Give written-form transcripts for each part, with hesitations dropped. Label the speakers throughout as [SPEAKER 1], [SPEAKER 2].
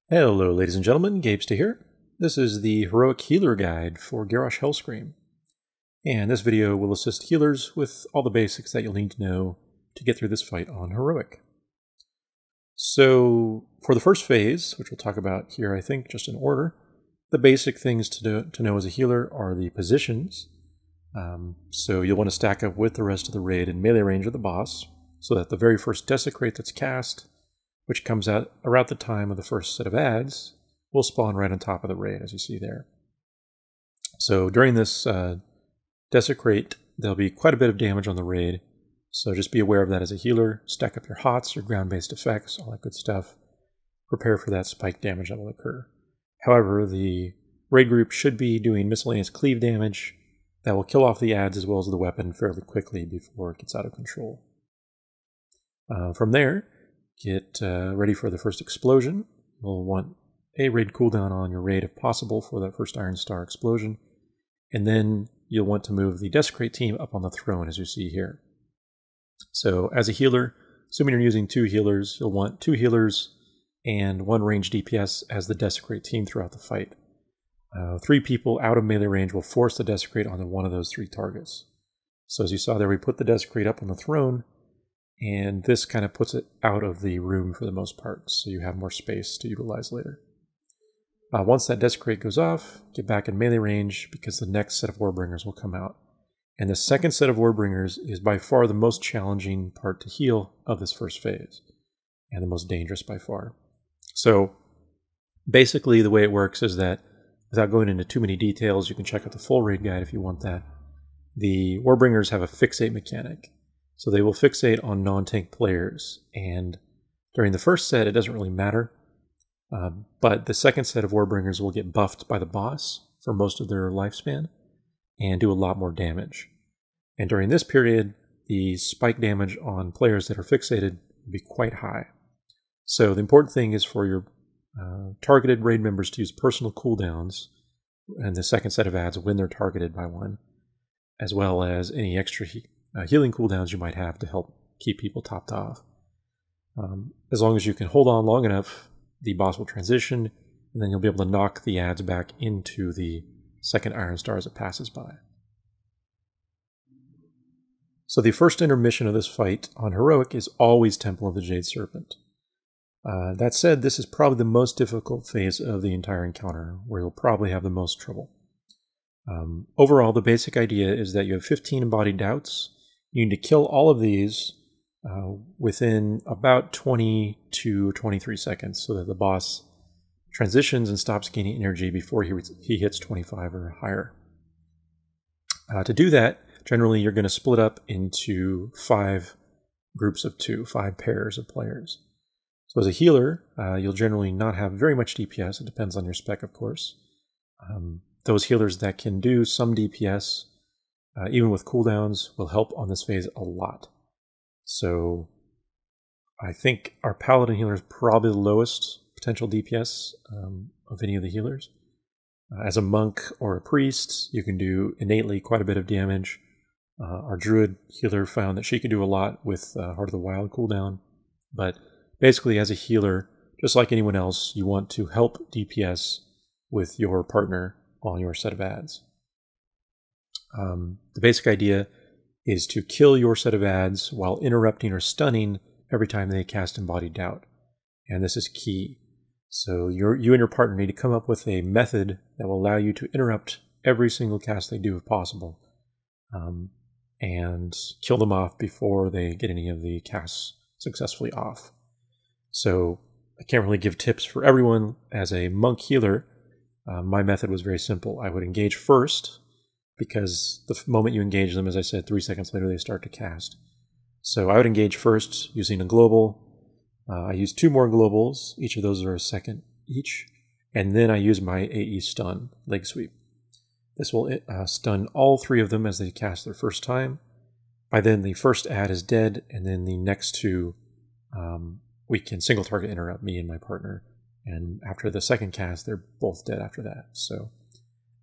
[SPEAKER 1] Hello ladies and gentlemen, Gabester here. This is the Heroic Healer Guide for Garrosh Hellscream. And this video will assist healers with all the basics that you'll need to know to get through this fight on Heroic. So for the first phase, which we'll talk about here I think just in order, the basic things to know as a healer are the positions. So you'll want to stack up with the rest of the raid in melee range of the boss, so that the very first Desecrate that's cast, which comes out around the time of the first set of adds, will spawn right on top of the raid, as you see there. So during this Desecrate, there'll be quite a bit of damage on the raid, so just be aware of that as a healer. Stack up your HOTS, your ground-based effects, all that good stuff. Prepare for that spike damage that will occur. However, the raid group should be doing miscellaneous cleave damage that will kill off the adds as well as the weapon fairly quickly before it gets out of control. From there, get ready for the first explosion. You'll want a raid cooldown on your raid if possible for that first Iron Star explosion. And then you'll want to move the Desecrate team up on the throne, as you see here. So as a healer, assuming you're using 2 healers, you'll want 2 healers and 1 ranged DPS as the Desecrate team throughout the fight. 3 people out of melee range will force the Desecrate onto one of those 3 targets. So as you saw there, we put the Desecrate up on the throne, and this kind of puts it out of the room for the most part, so you have more space to utilize later. Once that Desecrate goes off, get back in melee range because the next set of Warbringers will come out. And the second set of Warbringers is by far the most challenging part to heal of this first phase, and the most dangerous by far. So basically the way it works is that, without going into too many details, you can check out the full raid guide if you want that. The Warbringers have a fixate mechanic. So they will fixate on non-tank players, and during the first set it doesn't really matter, but the second set of Warbringers will get buffed by the boss for most of their lifespan and do a lot more damage. And during this period, the spike damage on players that are fixated will be quite high. So the important thing is for your targeted raid members to use personal cooldowns and the second set of adds when they're targeted by one, as well as any extra healing cooldowns you might have to help keep people topped off. As long as you can hold on long enough, the boss will transition, and then you'll be able to knock the adds back into the second Iron Star as it passes by. So the first intermission of this fight on Heroic is always Temple of the Jade Serpent. That said, this is probably the most difficult phase of the entire encounter, where you'll probably have the most trouble. Overall, the basic idea is that you have 15 embodied doubts. You need to kill all of these within about 22 or 23 seconds so that the boss transitions and stops gaining energy before he hits 25 or higher. To do that, generally you're going to split up into 5 groups of 2, 5 pairs of players. So as a healer, you'll generally not have very much DPS. It depends on your spec, of course. Those healers that can do some DPS, even with cooldowns, will help on this phase a lot. So I think our Paladin healer is probably the lowest potential DPS of any of the healers. As a monk or a priest, you can do innately quite a bit of damage. Our Druid healer found that she could do a lot with Heart of the Wild cooldown. But basically, as a healer, just like anyone else, you want to help DPS with your partner on your set of adds. The basic idea is to kill your set of adds while interrupting or stunning every time they cast Embodied Doubt. And this is key. So you and your partner need to come up with a method that will allow you to interrupt every single cast they do if possible, and kill them off before they get any of the casts successfully off. So I can't really give tips for everyone. As a monk healer, my method was very simple. I would engage first, because the moment you engage them, as I said, 3 seconds later they start to cast. So I would engage first using a global. I use 2 more globals. Each of those are a second each. And then I use my AE stun, leg sweep. This will stun all 3 of them as they cast their first time. By then the first add is dead, and then the next 2, we can single target interrupt me and my partner. And after the second cast, they're both dead after that. So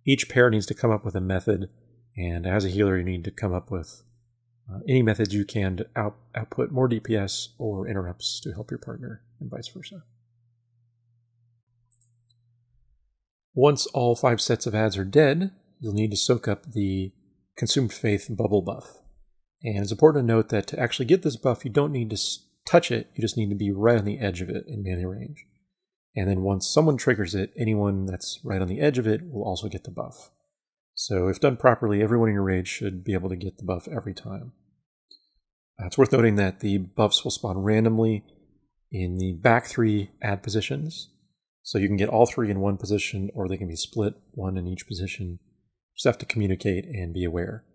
[SPEAKER 1] each pair needs to come up with a method, and as a healer you need to come up with any methods you can to output more DPS or interrupts to help your partner, and vice versa. Once all 5 sets of ads are dead, you'll need to soak up the Consumed Faith bubble buff. And it's important to note that to actually get this buff, you don't need to touch it, you just need to be right on the edge of it in melee range. And then once someone triggers it, anyone that's right on the edge of it will also get the buff. So if done properly, everyone in your raid should be able to get the buff every time. It's worth noting that the buffs will spawn randomly in the back 3 ad positions. So you can get all 3 in one position, or they can be split, 1 in each position. Just have to communicate and be aware.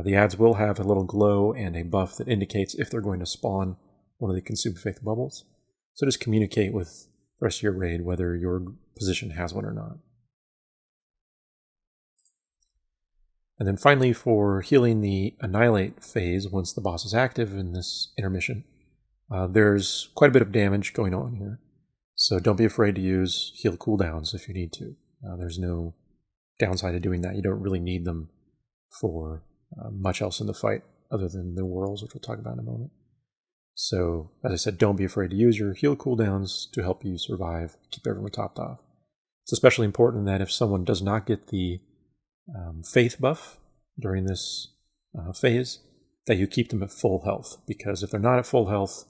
[SPEAKER 1] The ads will have a little glow and a buff that indicates if they're going to spawn one of the Consumed Faith bubbles. So just communicate with the rest of your raid whether your position has one or not. And then finally, for healing the Annihilate phase once the boss is active in this intermission, there's quite a bit of damage going on here. So don't be afraid to use heal cooldowns if you need to. There's no downside to doing that. You don't really need them for much else in the fight other than the whirls, which we'll talk about in a moment. So, as I said, don't be afraid to use your heal cooldowns to help you survive, keep everyone topped off. It's especially important that if someone does not get the faith buff during this phase, that you keep them at full health, because if they're not at full health,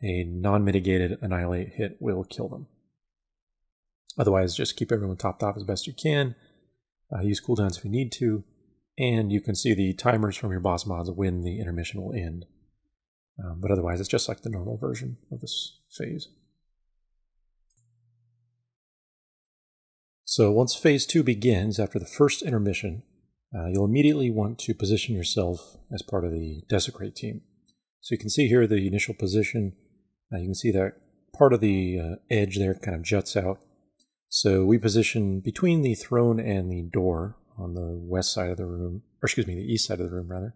[SPEAKER 1] a non-mitigated Annihilate hit will kill them. Otherwise, just keep everyone topped off as best you can. Use cooldowns if you need to, and you can see the timers from your boss mods when the intermission will end. But otherwise, it's just like the normal version of this phase. So once phase 2 begins, after the first intermission, you'll immediately want to position yourself as part of the Desecrate team. So you can see here the initial position. You can see that part of the edge there kind of juts out. So we position between the throne and the door on the west side of the room, or excuse me, the east side of the room rather,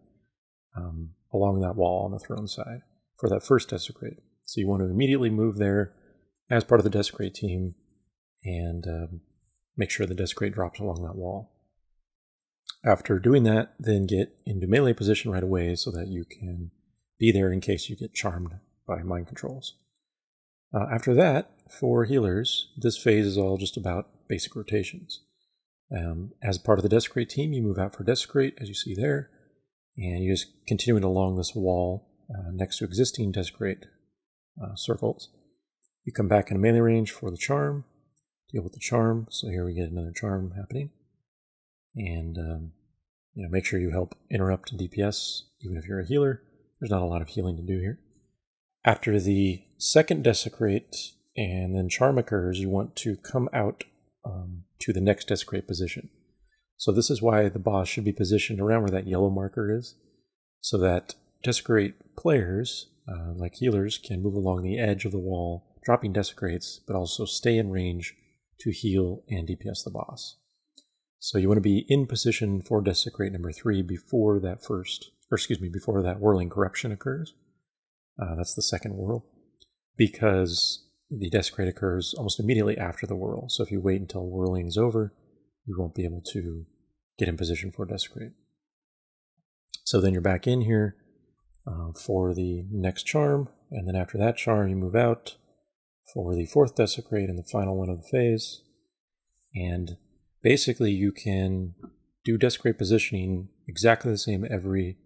[SPEAKER 1] along that wall on the throne side for that first Desecrate. So you want to immediately move there as part of the Desecrate team and make sure the Desecrate drops along that wall. After doing that, then get into melee position right away so that you can be there in case you get charmed by mind controls. After that, for healers, this phase is all just about basic rotations. As part of the Desecrate team, you move out for Desecrate, as you see there, and you just continue it along this wall next to existing Desecrate circles. You come back in melee range for the charm, deal with the charm, so here we get another charm happening. And make sure you help interrupt and DPS, even if you're a healer. There's not a lot of healing to do here. After the second Desecrate and then charm occurs, you want to come out to the next Desecrate position. So this is why the boss should be positioned around where that yellow marker is, so that Desecrate players, like healers, can move along the edge of the wall, dropping Desecrates, but also stay in range to heal and DPS the boss. So you want to be in position for Desecrate number 3 before that before that Whirling Corruption occurs. That's the second whirl, because the Desecrate occurs almost immediately after the whirl. So if you wait until whirling is over, you won't be able to get in position for Desecrate. So then you're back in here for the next charm, and then after that charm you move out for the fourth Desecrate and the final one of the phase. And basically you can do Desecrate positioning exactly the same every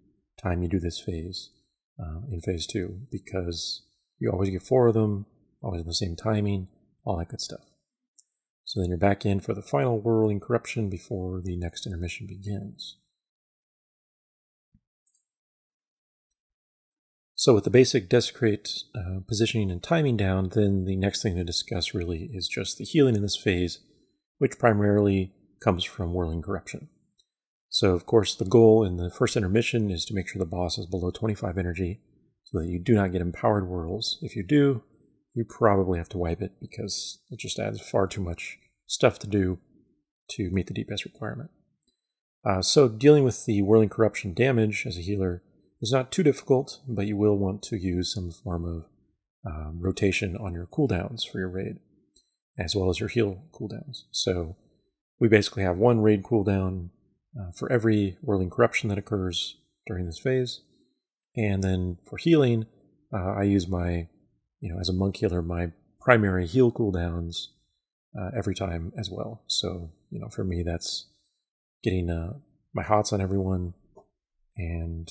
[SPEAKER 1] time you do this phase in phase 2, because you always get 4 of them, always in the same timing, all that good stuff. So then you're back in for the final Whirling Corruption before the next intermission begins. So with the basic Desecrate positioning and timing down, then the next thing to discuss really is just the healing in this phase, which primarily comes from Whirling Corruption. So of course the goal in the first intermission is to make sure the boss is below 25 energy so that you do not get empowered whirls. If you do, you probably have to wipe it because it just adds far too much stuff to do to meet the DPS requirement. So dealing with the Whirling Corruption damage as a healer is not too difficult, but you will want to use some form of rotation on your cooldowns for your raid, as well as your heal cooldowns. So we basically have one raid cooldown for every Whirling Corruption that occurs during this phase. And then for healing, I use my, as a monk healer, my primary heal cooldowns every time as well. So for me, that's getting my hots on everyone and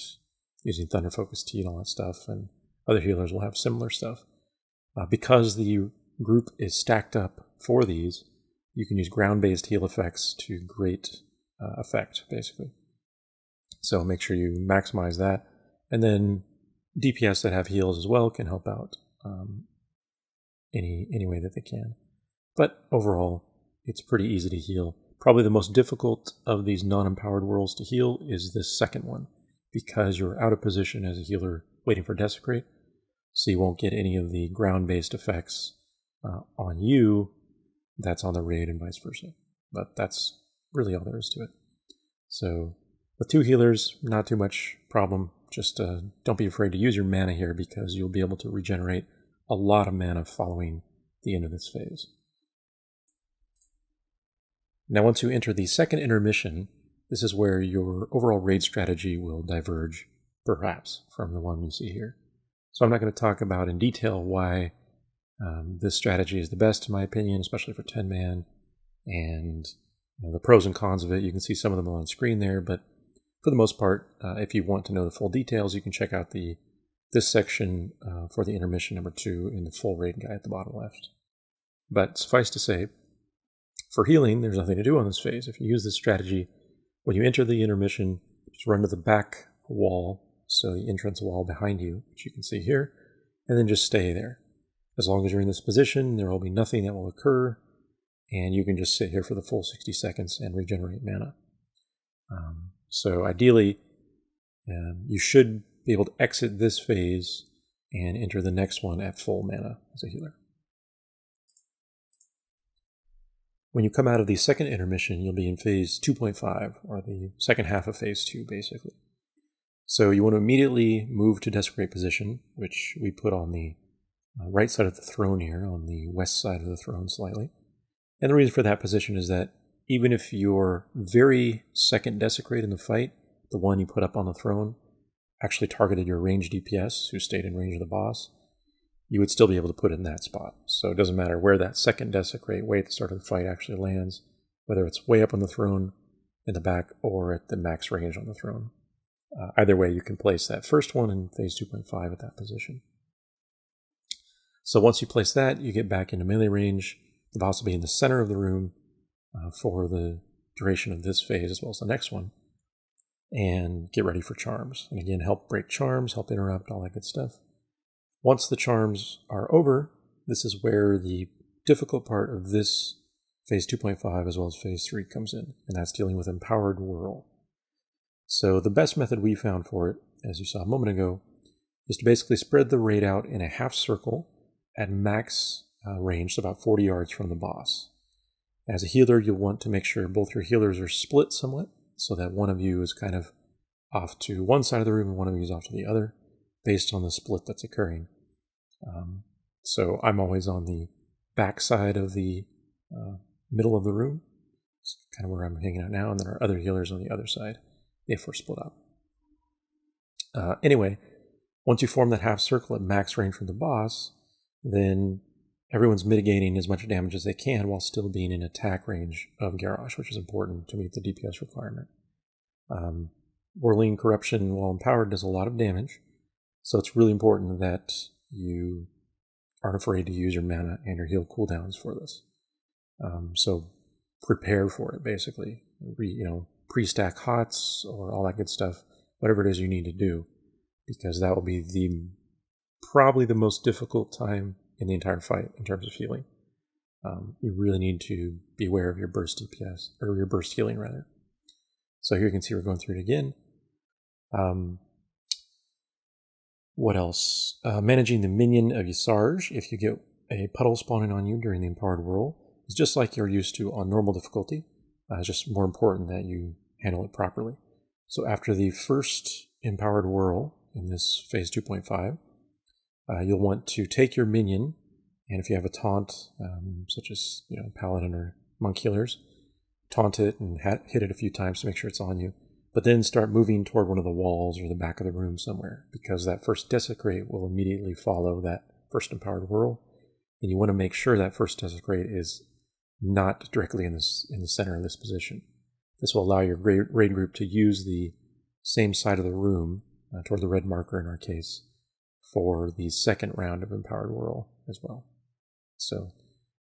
[SPEAKER 1] using Thunder Focus Tea and all that stuff. And other healers will have similar stuff. Because the group is stacked up for these, you can use ground-based heal effects to great effect, basically. So make sure you maximize that. And then DPS that have heals as well can help out any way that they can. But overall, it's pretty easy to heal. Probably the most difficult of these non-empowered worlds to heal is this second one, because you're out of position as a healer waiting for Desecrate, so you won't get any of the ground-based effects on you that's on the raid and vice versa. But that's really all there is to it. So with 2 healers, not too much problem. Just don't be afraid to use your mana here, because you'll be able to regenerate a lot of mana following the end of this phase. Now once you enter the second intermission, this is where your overall raid strategy will diverge, perhaps, from the one you see here. So I'm not going to talk about in detail why this strategy is the best, in my opinion, especially for 10-man, and the pros and cons of it. You can see some of them on screen there, but for the most part, if you want to know the full details, you can check out this section for the intermission number 2 in the full raid guide at the bottom left. But suffice to say, for healing, there's nothing to do on this phase. If you use this strategy, when you enter the intermission, just run to the back wall, so the entrance wall behind you, which you can see here, and then just stay there. As long as you're in this position, there will be nothing that will occur, and you can just sit here for the full 60 seconds and regenerate mana. So ideally, you should be able to exit this phase and enter the next one at full mana as a healer. When you come out of the second intermission, you'll be in phase 2.5, or the second half of phase 2, basically. So you want to immediately move to Desecrate position, which we put on the right side of the throne here, on the west side of the throne slightly. And the reason for that position is that even if your very second Desecrate in the fight, the one you put up on the throne, actually targeted your ranged DPS, who stayed in range of the boss, you would still be able to put it in that spot. So it doesn't matter where that second Desecrate way at the start of the fight actually lands, whether it's way up on the throne in the back or at the max range on the throne. Either way, you can place that first one in phase 2.5 at that position. So once you place that, you get back into melee range. The boss will be in the center of the room for the duration of this phase as well as the next one. And get ready for charms. And again, help break charms, help interrupt, all that good stuff. Once the charms are over, this is where the difficult part of this phase 2.5 as well as phase 3 comes in, and that's dealing with Empowered Whirl. So the best method we found for it, as you saw a moment ago, is to basically spread the raid out in a half circle at max range, so about 40 yards from the boss. As a healer, you'll want to make sure both your healers are split somewhat, so that one of you is kind of off to one side of the room and one of you is off to the other, based on the split that's occurring. So I'm always on the back side of the middle of the room. It's kind of where I'm hanging out now, and then our other healers on the other side, if we're split up. Anyway, once you form that half circle at max range from the boss, then everyone's mitigating as much damage as they can while still being in attack range of Garrosh, which is important to meet the DPS requirement. Whirling Corruption, while empowered, does a lot of damage, so it's really important that you aren't afraid to use your mana and your heal cooldowns for this. So prepare for it, basically. Pre-stack hots or all that good stuff, whatever it is you need to do, because that will be probably the most difficult time in the entire fight in terms of healing. You really need to be aware of your burst DPS, or your burst healing rather. So here you can see we're going through it again. What else? Managing the minion of Ysarge, if you get a puddle spawning on you during the Empowered Whirl, is just like you're used to on normal difficulty. It's just more important that you handle it properly. So after the first Empowered Whirl in this phase 2.5, you'll want to take your minion, and if you have a taunt, such as Paladin or Monk healers, taunt it and hit it a few times to make sure it's on you. But then start moving toward one of the walls or the back of the room somewhere, because that first Desecrate will immediately follow that first Empowered Whirl, and you want to make sure that first Desecrate is not directly in the center of this position. This will allow your raid group to use the same side of the room, toward the red marker in our case, for the second round of Empowered Whirl as well. So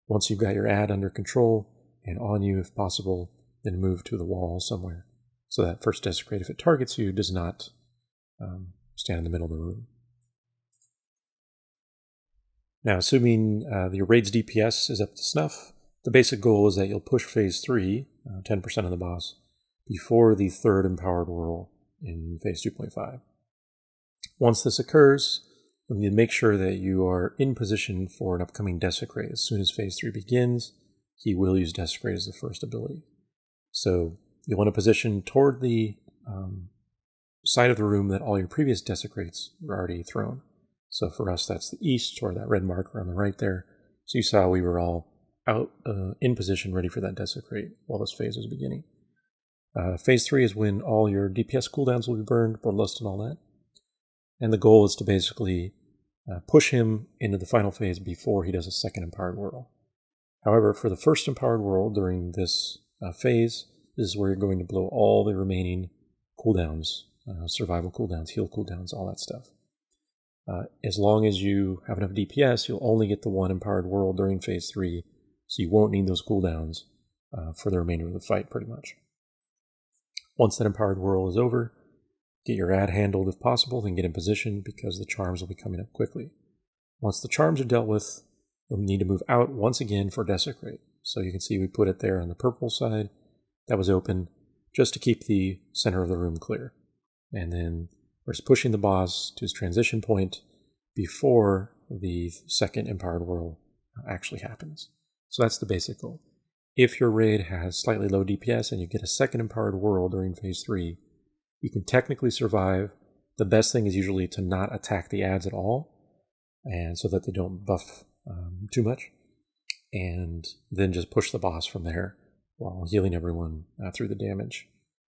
[SPEAKER 1] once you've got your ad under control and on you if possible, then move to the wall somewhere, so that first Desecrate, if it targets you, does not stand in the middle of the room. Now, assuming your raid's DPS is up to snuff, the basic goal is that you'll push Phase 3, 10% of the boss, before the third Empowered Whirl in Phase 2.5. Once this occurs, you need to make sure that you are in position for an upcoming Desecrate. As soon as Phase 3 begins, he will use Desecrate as the first ability. So you want to position toward the side of the room that all your previous Desecrates were already thrown. So for us, that's the east, or that red marker on the right there. So you saw we were all out in position, ready for that Desecrate while this phase was beginning. Phase 3 is when all your DPS cooldowns will be burned, Bloodlust and all that. And the goal is to basically push him into the final phase before he does a second Empowered Whirl. However, for the first Empowered Whirl during this phase, this is where you're going to blow all the remaining cooldowns, survival cooldowns, heal cooldowns, all that stuff. As long as you have enough DPS, you'll only get the one Empowered Whirl during Phase 3, so you won't need those cooldowns for the remainder of the fight, pretty much. Once that Empowered Whirl is over, get your ad handled if possible, then get in position because the charms will be coming up quickly. Once the charms are dealt with, you'll need to move out once again for Desecrate. So you can see we put it there on the purple side. That was open just to keep the center of the room clear. And then we're just pushing the boss to his transition point before the second Empowered Whirl actually happens. So that's the basic goal. If your raid has slightly low DPS and you get a second Empowered Whirl during Phase 3, you can technically survive. The best thing is usually to not attack the ads at all, and so that they don't buff too much, and then just push the boss from there while healing everyone through the damage.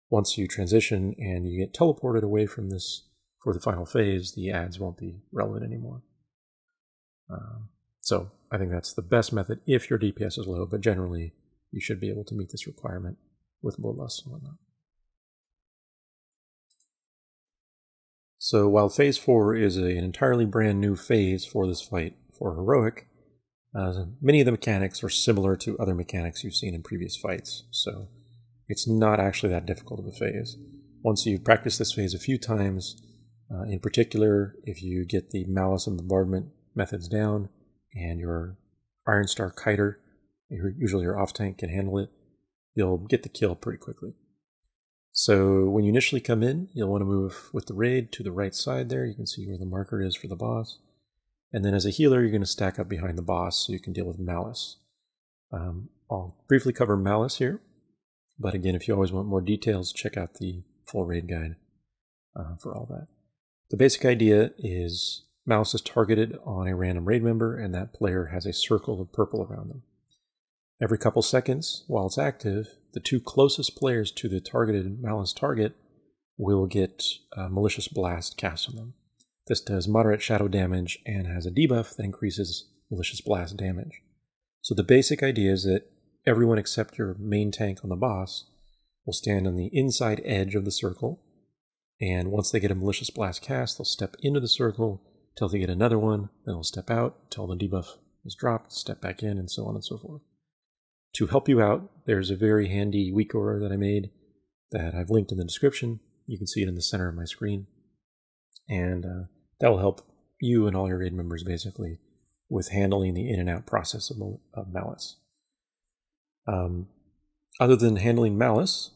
[SPEAKER 1] Once you transition and you get teleported away from this for the final phase, the ads won't be relevant anymore. So I think that's the best method if your DPS is low, but generally you should be able to meet this requirement with Bloodlust and whatnot. So while Phase 4 is an entirely brand new phase for this fight for Heroic, many of the mechanics are similar to other mechanics you've seen in previous fights, so it's not actually that difficult of a phase. Once you've practiced this phase a few times, in particular, if you get the Malice and Bombardment methods down, and your Iron Star Kiter, usually your off-tank, can handle it, you'll get the kill pretty quickly. So when you initially come in, you'll want to move with the raid to the right side there. You can see where the marker is for the boss. And then as a healer, you're going to stack up behind the boss so you can deal with Malice. I'll briefly cover Malice here, but again, if you always want more details, check out the full raid guide for all that. The basic idea is Malice is targeted on a random raid member, and that player has a circle of purple around them. Every couple seconds, while it's active, the two closest players to the targeted Malice target will get Malicious Blast cast on them. This does moderate shadow damage and has a debuff that increases Malicious Blast damage. So the basic idea is that everyone except your main tank on the boss will stand on the inside edge of the circle, and once they get a Malicious Blast cast, they'll step into the circle until they get another one, then they'll step out until the debuff is dropped, step back in, and so on and so forth. To help you out, there's a very handy weak aura that I made that I've linked in the description. You can see it in the center of my screen. And that will help you and all your raid members, basically, with handling the in and out process of Malice. Other than handling Malice,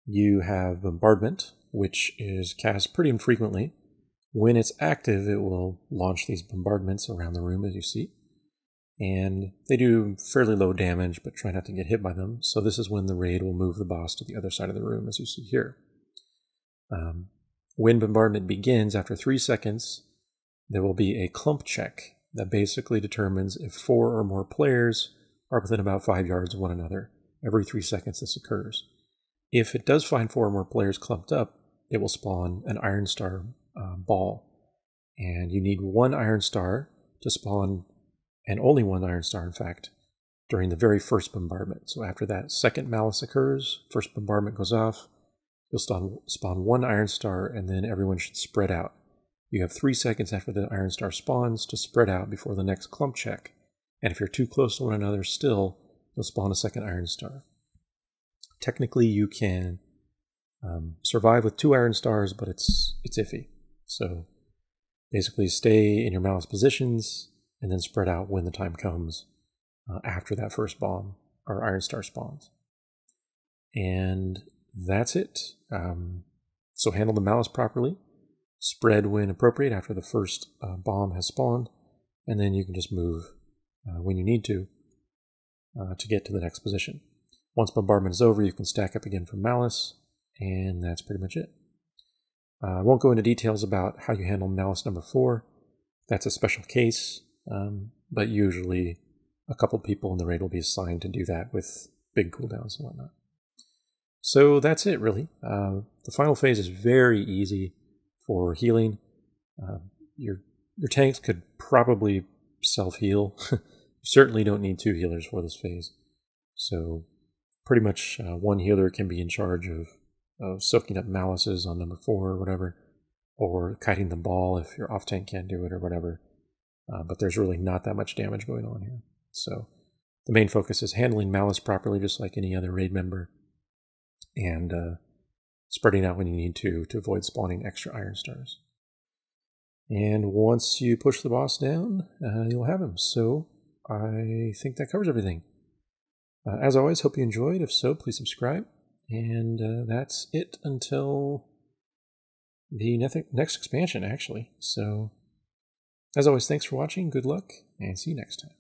[SPEAKER 1] you have Bombardment, which is cast pretty infrequently. When it's active, it will launch these bombardments around the room, as you see. And they do fairly low damage, but try not to get hit by them. So this is when the raid will move the boss to the other side of the room, as you see here. When bombardment begins, after 3 seconds, there will be a clump check that basically determines if 4 or more players are within about 5 yards of one another. Every 3 seconds this occurs. If it does find 4 or more players clumped up, it will spawn an Iron Star ball. And you need 1 Iron Star to spawn, and only 1 Iron Star, in fact, during the very first bombardment. So after that second Malice occurs, first bombardment goes off, you'll spawn 1 Iron Star, and then everyone should spread out. You have 3 seconds after the Iron Star spawns to spread out before the next clump check. And if you're too close to one another still, you'll spawn a second Iron Star. Technically, you can survive with 2 Iron Stars, but it's iffy. So basically stay in your Malice positions and then spread out when the time comes after that first bomb or Iron Star spawns. And that's it. So handle the Malice properly. Spread when appropriate after the first bomb has spawned, and then you can just move when you need to get to the next position. Once bombardment is over, you can stack up again for Malice, and that's pretty much it. I won't go into details about how you handle Malice number 4. That's a special case, but usually a couple people in the raid will be assigned to do that with big cooldowns and whatnot. So that's it, really. The final phase is very easy for healing. Your tanks could probably self-heal. You certainly don't need 2 healers for this phase. So pretty much 1 healer can be in charge of soaking up Malices on number 4 or whatever, or kiting the ball if your off-tank can't do it or whatever. But there's really not that much damage going on here. So the main focus is handling Malice properly, just like any other raid member, and spreading out when you need to avoid spawning extra Iron Stars. And once you push the boss down, you'll have him. So I think that covers everything. As always, hope you enjoyed. If so, please subscribe. And that's it until the next expansion, actually. So, as always, thanks for watching, good luck, and see you next time.